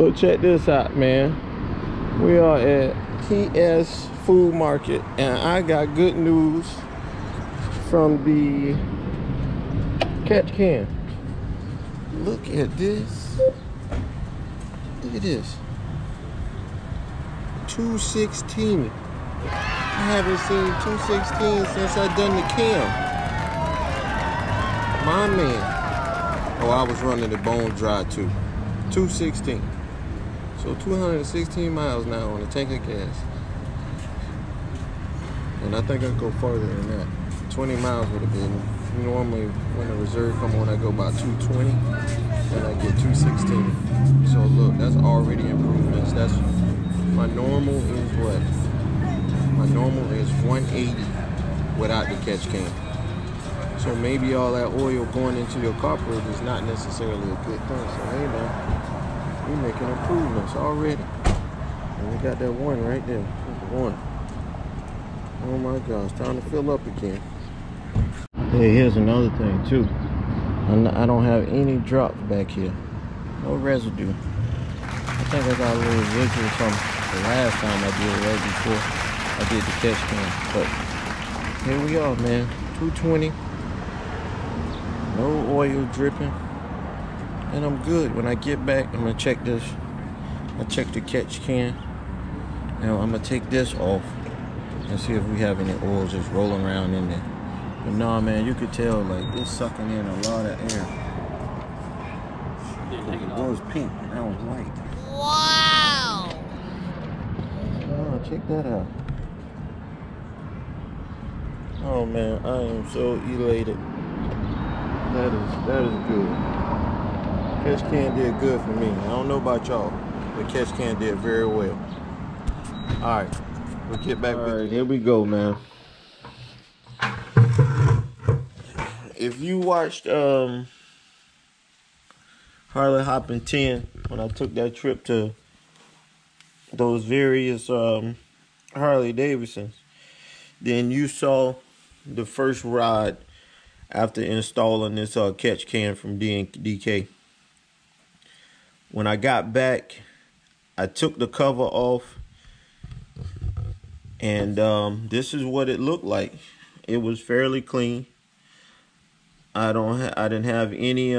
Look, check this out, man. We are at TS Food Market, and I got good news from the catch can. Look at this. Look at this. 216. I haven't seen 216 since I done the cam. My man. Oh, I was running the bone dry too. 216. So 216 miles now on a tank of gas. And I think I'll go farther than that. 20 miles would have been. Normally when the reserve come on, I go about 220 and I get 216. So look, that's already improvements. That's my normal is what? My normal is 180 without the catch can. So maybe all that oil going into your carburetor is not necessarily a good thing. So hey man, we're making improvements already. And we got that one right there. One. Oh my gosh, time to fill up again. Hey, here's another thing too. I don't have any drops back here. No residue. I think I got a little residual from the last time I did it right before I did the catch can. But here we are, man. 220. No oil dripping. And I'm good. When I get back, I'm gonna check this. I check the catch can. Now I'm gonna take this off and see if we have any oil just rolling around in there. But nah, man, you could tell like it's sucking in a lot of air. It was pink, now it's white. Wow! Oh, check that out. Oh man, I am so elated. That is good. Catch can did good for me. I don't know about y'all, but catch can did very well. All right, we'll get back. All right, here we go, man. If you watched Harley Hoppin' 10, when I took that trip to those various Harley Davidsons, then you saw the first ride after installing this catch can from DK. When I got back, I took the cover off, and this is what it looked like. It was fairly clean. I didn't have any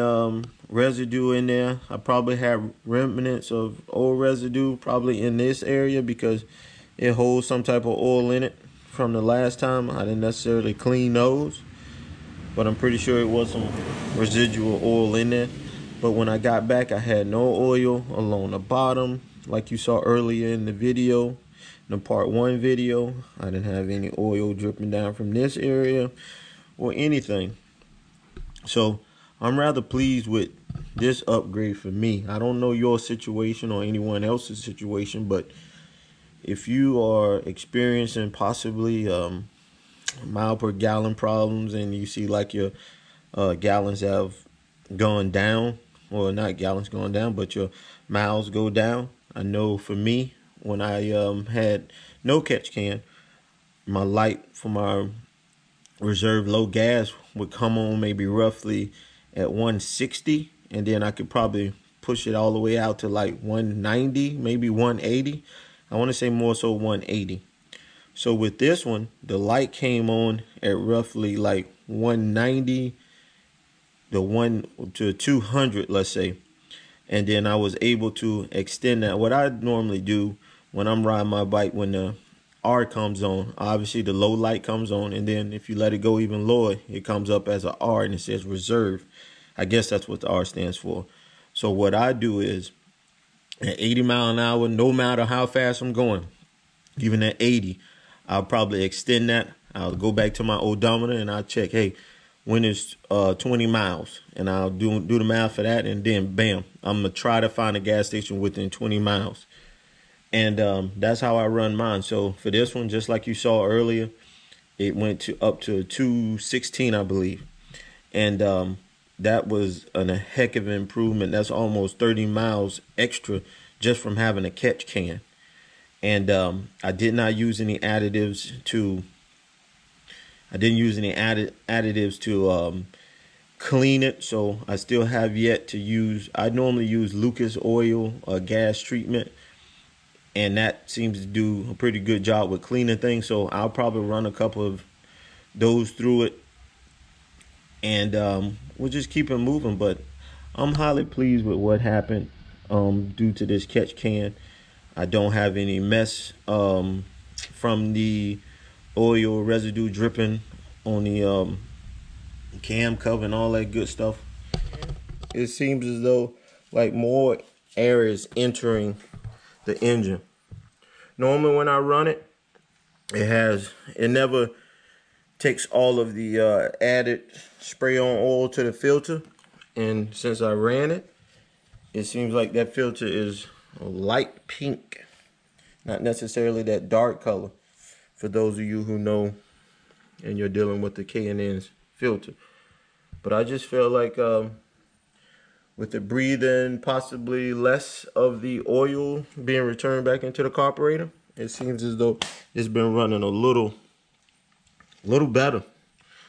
residue in there. I probably had remnants of old residue probably in this area because it holds some type of oil in it from the last time. I didn't necessarily clean those, but I'm pretty sure it was some residual oil in there. But when I got back, I had no oil along the bottom like you saw earlier in the video, in the part 1 video. I didn't have any oil dripping down from this area or anything. So I'm rather pleased with this upgrade for me. I don't know your situation or anyone else's situation, but if you are experiencing possibly mile per gallon problems and you see like your gallons have gone down, or not gallons going down, but your miles go down. I know for me, when I had no catch can, my light for my reserve low gas would come on maybe roughly at 160, and then I could probably push it all the way out to like 190, maybe 180. I want to say more so 180. So with this one, the light came on at roughly like 190 to 1 to 200, let's say, and then I was able to extend that. What I normally do when I'm riding my bike, when the R comes on, obviously the low light comes on, and then if you let it go even lower, it comes up as an R and it says reserve. I guess that's what the R stands for. So what I do is at 80 miles an hour, no matter how fast I'm going, even at 80, I'll probably extend that. I'll go back to my odometer and I'll check, hey, when it's 20 miles, and I'll do the math for that, and then bam, I'm gonna try to find a gas station within 20 miles. And that's how I run mine. So for this one, just like you saw earlier, it went up to 216, I believe. And that was a heck of an improvement. That's almost 30 miles extra just from having a catch can. And I did not use any additives to clean it, so I still have yet to use. I normally use Lucas oil or gas treatment, and that seems to do a pretty good job with cleaning things. So I'll probably run a couple of those through it, and we'll just keep it moving. But I'm highly pleased with what happened due to this catch can. I don't have any mess from the oil residue dripping on the cam cover and all that good stuff. It seems as though like more air is entering the engine. Normally when I run it, it never takes all of the added spray on oil to the filter, and since I ran it, it seems like that filter is a light pink, not necessarily that dark color, for those of you who know and you're dealing with the K&N's filter. But I just feel like with the breathing, possibly less of the oil being returned back into the carburetor, it seems as though it's been running a little better,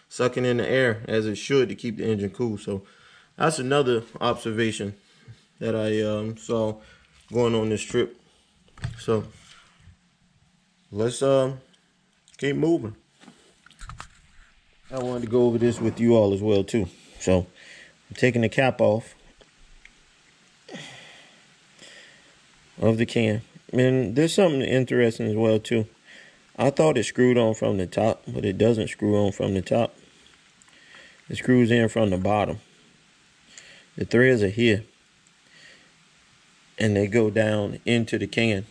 sucking in the air as it should to keep the engine cool. So that's another observation that I saw going on this trip. So let's keep moving. I wanted to go over this with you all as well too. So I'm taking the cap off of the can, and there's something interesting as well too. I thought it screwed on from the top, but it doesn't screw on from the top. It screws in from the bottom. The threads are here, and they go down into the can.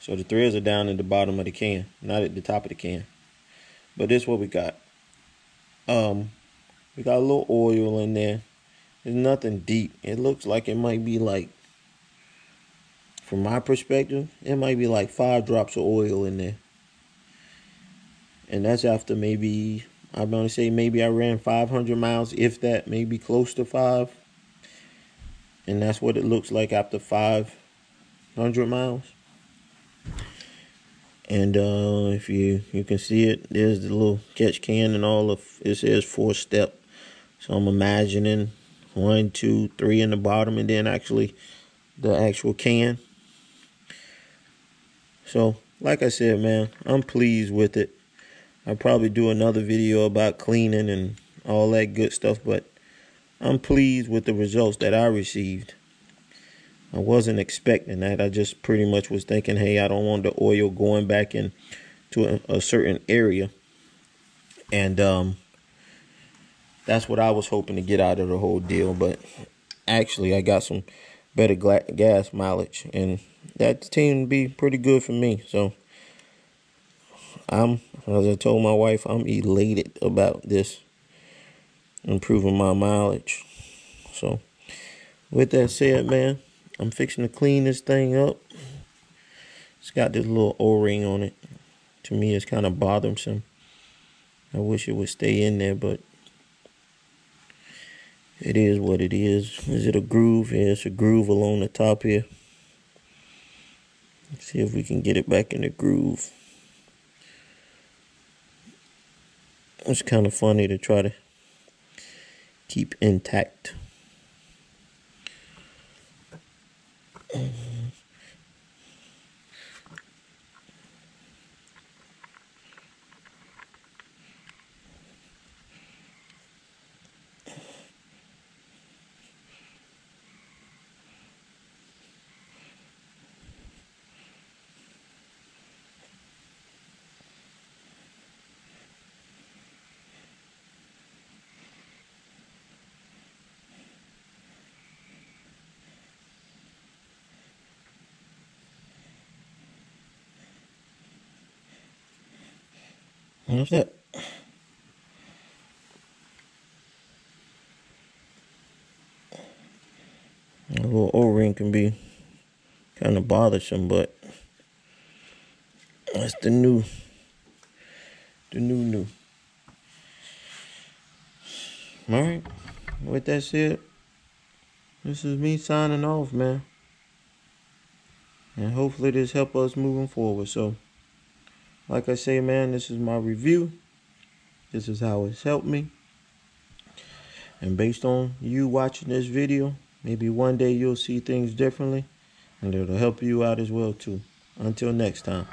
So the threads are down at the bottom of the can, not at the top of the can. But this is what we got. We got a little oil in there. There's nothing deep. It looks like it might be like, from my perspective, it might be like 5 drops of oil in there. And that's after maybe, I'm going to say maybe I ran 500 miles, if that, maybe close to 5. And that's what it looks like after 500 miles. And if you can see it, there's the little catch can and all of it says 4-step. So I'm imagining 1, 2, 3 in the bottom, and then actually the actual can. So like I said, man, I'm pleased with it. I'll probably do another video about cleaning and all that good stuff, but I'm pleased with the results that I received. I wasn't expecting that. I just pretty much was thinking, hey, I don't want the oil going back into a certain area. And that's what I was hoping to get out of the whole deal. But actually, I got some better gas mileage, and that seemed to be pretty good for me. So as I told my wife, I'm elated about this, improving my mileage. So with that said, man, I'm fixing to clean this thing up. It's got this little O-ring on it. To me, it's kind of bothersome. I wish it would stay in there, but it is what it is. Is it a groove? Yeah, it's a groove along the top here. Let's see if we can get it back in the groove. It's kind of funny to try to keep intact. That's it. A little O-ring can be kind of bothersome, but that's the new. All right. With that said, this is me signing off, man. And hopefully this helps us moving forward. So, like I say, man, this is my review. This is how it's helped me. And based on you watching this video, maybe one day you'll see things differently and it'll help you out as well too. Until next time.